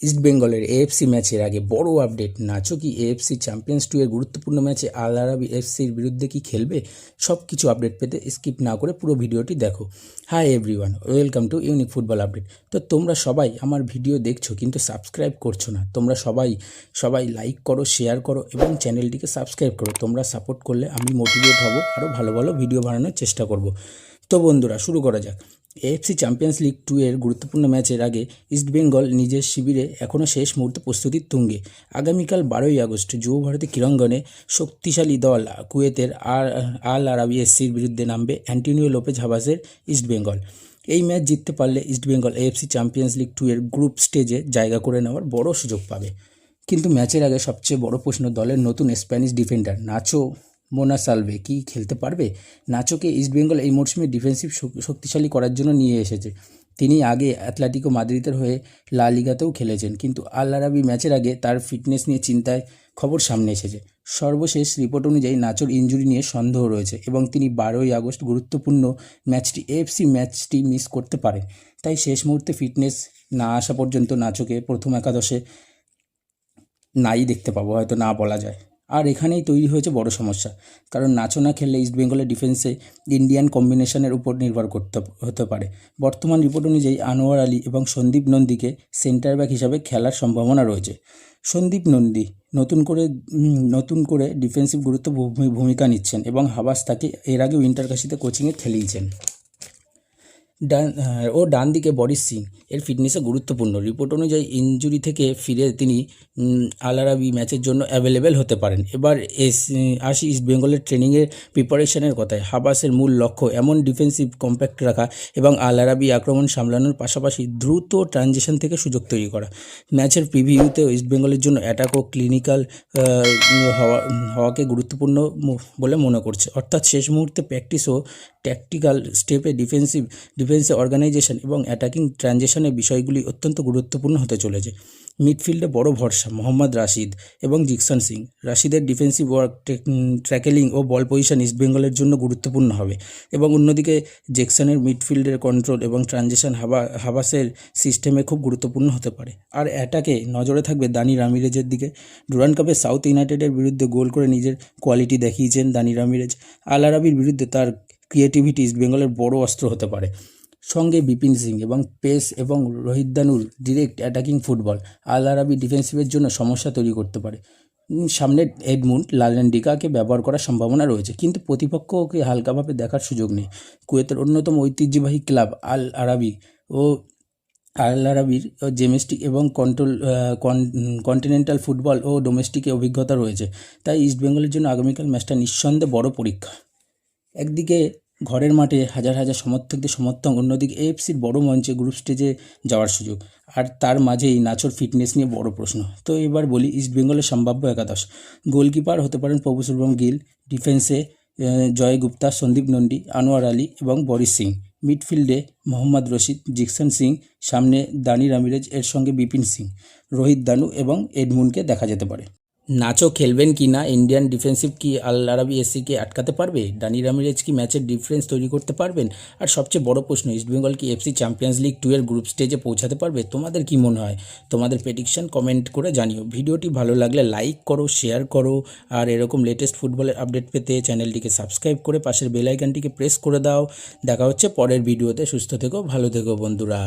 ইস্টবেঙ্গলের এএফসি ম্যাচের আগে বড় আপডেট। নাচো কি এএফসি চ্যাম্পিয়ন্স 2 এর গুরুত্বপূর্ণ ম্যাচে আল আরাবি এফসির বিরুদ্ধে কি খেলবে? সব কিছু আপডেট পেতে স্কিপ না করে পুরো ভিডিওটি দেখো। Hi everyone, welcome to unique football update. তো তোমরা সবাই আমার ভিডিও দেখছো কিন্তু সাবস্ক্রাইব করছো না। তোমরা সবাই লাইক করো, শেয়ার করো এবং চ্যানেলটিকে সাবস্ক্রাইব করো। তোমরা সাপোর্ট করলে আমি মোটিভেট হব, আরও ভালো ভালো ভিডিও বানানোর চেষ্টা করব। তো বন্ধুরা, শুরু করা যাক। এএফসি চ্যাম্পিয়ন্স লিগ 2 এর গুরুত্বপূর্ণ ম্যাচের আগে ইস্টবেঙ্গল নিজের শিবিরে এখনও শেষ মুহূর্তে প্রস্তুতির তুঙ্গে। আগামীকাল 12ই আগস্ট যুব ভারতী ক্রীড়াঙ্গনে শক্তিশালী দল কুয়েতের আল আরাবি এফসির বিরুদ্ধে নামবে অ্যান্টোনিও লোপেজ হাবাসের ইস্টবেঙ্গল। এই ম্যাচ জিততে পারলে ইস্টবেঙ্গল এএফসি চ্যাম্পিয়ন্স লিগ 2 এর গ্রুপ স্টেজে জায়গা করে নেওয়ার বড় সুযোগ পাবে। কিন্তু ম্যাচের আগে সবচেয়ে বড় প্রশ্ন, দলের নতুন স্প্যানিশ ডিফেন্ডার নাচো মোনাসালভে কি খেলতে পারবে? নাচোকে ইস্টবেঙ্গল এই মরশুমে ডিফেন্সিভ শক্তিশালী করার জন্য নিয়ে এসেছে। তিনি আগে অ্যাটলেটিকো মাদ্রিদের হয়ে লা লিগাতেও খেলেছেন, কিন্তু আল আরাবি ম্যাচের আগে তার ফিটনেস নিয়ে চিন্তায় খবর সামনে এসেছে। সর্বশেষ রিপোর্ট অনুযায়ী নাচোর ইনজুরি নিয়ে সন্দেহ রয়েছে এবং তিনি 12ই আগস্ট গুরুত্বপূর্ণ এএফসি ম্যাচটি মিস করতে পারেন। তাই শেষ মুহূর্তে ফিটনেস না আসা পর্যন্ত নাচোকে প্রথম একাদশে নাই দেখতে পাবো, হয়তো না বলা যায়। আর এখানেই তৈরি হয়েছে বড় সমস্যা, কারণ নাচো না খেললে ইস্টবেঙ্গলের ডিফেন্সে ইন্ডিয়ান কম্বিনেশনের উপর নির্ভর হতে পারে। বর্তমান রিপোর্ট অনুযায়ী আনোয়ার আলী এবং সন্দীপ নন্দীকে সেন্টার ব্যাক হিসাবে খেলার সম্ভাবনা রয়েছে। সন্দীপ নন্দী নতুন করে ডিফেন্সিভ ভূমিকা নিচ্ছেন এবং হাবাস তাকে এর আগেও ইন্টারকাশিতে কোচিংয়ে খেলিয়েছেন। ডান দিকে বরিস সিং এর ফিটনেসে গুরুত্বপূর্ণ। রিপোর্ট অনুযায়ী ইনজুরি থেকে ফিরে তিনি আল আরাবি ম্যাচের জন্য অ্যাভেলেবেল হতে পারেন। এবার আসি ইস্টবেঙ্গলের ট্রেনিংয়ের প্রিপারেশনের কথায়। হাবাসের মূল লক্ষ্য এমন ডিফেন্সিভ কম্প্যাক্ট রাখা এবং আল আরাবি আক্রমণ সামলানোর পাশাপাশি দ্রুত ট্রানজিশন থেকে সুযোগ তৈরি করা। ম্যাচের প্রিভিউতেও ইস্টবেঙ্গলের জন্য অ্যাটাক ও ক্লিনিক্যাল হওয়াকে গুরুত্বপূর্ণ বলে মনে করছে, অর্থাৎ শেষ মুহূর্তে প্র্যাকটিস ও ট্যাকটিক্যাল স্টেপে ডিফেন্সে অর্গানাইজেশন এবং অ্যাটাকিং ট্রানজিশনের বিষয়গুলি অত্যন্ত গুরুত্বপূর্ণ হতে চলেছে। মিডফিল্ডে বড় ভরসা মোহাম্মদ রাশিদ এবং জিকসন সিং। রাশিদের ডিফেন্সিভ ওয়ার্ক, ট্র্যাকেলিং ও বল পজিশন ইস্টবেঙ্গলের জন্য গুরুত্বপূর্ণ হবে এবং অন্যদিকে জ্যাকসনের মিডফিল্ডের কন্ট্রোল এবং ট্রানজিশন হাবাসের সিস্টেমে খুব গুরুত্বপূর্ণ হতে পারে। আর অ্যাটাকে নজরে থাকবে দানি রামিরেজের দিকে। ডুরান্ড কাপে সাউথ ইউনাইটেডের বিরুদ্ধে গোল করে নিজের কোয়ালিটি দেখিয়েছেন দানি রামিরেজ। আল আরাবির বিরুদ্ধে তার ক্রিয়েটিভিটি ইস্টবেঙ্গলের বড় অস্ত্র হতে পারে। সঙ্গে বিপিন সিং এবং পেস এবং রোহিত দানুর ডিরেক্ট অ্যাটাকিং ফুটবল আল আরাবি ডিফেন্সিভের জন্য সমস্যা তৈরি করতে পারে। সামনে এডমুন্ড লালেন্ডিকাকে ব্যবহার করার সম্ভাবনা রয়েছে, কিন্তু প্রতিপক্ষকে হালকাভাবে দেখার সুযোগ নেই। কুয়েতের অন্যতম ঐতিহ্যবাহী ক্লাব আল আরাবির ডোমেস্টিক এবং কন্টিনেন্টাল ফুটবল ও ডোমেস্টিকে অভিজ্ঞতা রয়েছে। তাই ইস্টবেঙ্গলের জন্য আগামীকাল ম্যাচটা নিঃসন্দেহে বড় পরীক্ষা। একদিকে ঘরের মাঠে হাজার হাজার সমর্থকদের সমর্থন, অন্যদিকে এএফসির বড় মঞ্চে গ্রুপ স্টেজে যাওয়ার সুযোগ, আর তার মাঝেই নাচোর ফিটনেস নিয়ে বড় প্রশ্ন। তো এবার বলি ইস্টবেঙ্গলের সম্ভাব্য একাদশ। গোলকিপার হতে পারেন প্রভু শুভম গিল, ডিফেন্সে জয় গুপ্তা, সন্দীপ নন্দী, আনোয়ার আলী এবং বরিস সিং। মিডফিল্ডে মোহাম্মদ রশিদ, জিকসন সিং, সামনে দানি রামিরেজ, এর সঙ্গে বিপিন সিং, রোহিত দানু এবং এডমুন্ডকে দেখা যেতে পারে। নাচো খেলবেন কি না? ইন্ডিয়ান ডিফেন্সিভ কি আল আরাবি এসিকে আটকাতে পারবে? দানি রামিরেজ কি ম্যাচের ডিফারেন্স তৈরি করতে পারবেন? আর সবচেয়ে বড় প্রশ্ন, ইস্টবেঙ্গল কি এফসি চ্যাম্পিয়ন্স লিগ 2 এর গ্রুপ স্টেজে পৌঁছাতে পারবে? তোমাদের কি মনে হয়? তোমাদের প্রেডিকশন কমেন্ট করে জানিও। ভিডিওটি ভালো লাগলে লাইক করো, শেয়ার করো, আর এরকম লেটেস্ট ফুটবলের আপডেট পেতে চ্যানেলটিকে সাবস্ক্রাইব করে পাশের বেল আইকনটিকে প্রেস করে দাও। দেখা হচ্ছে পরের ভিডিওতে। সুস্থ থেকো, ভালো থেকো বন্ধুরা।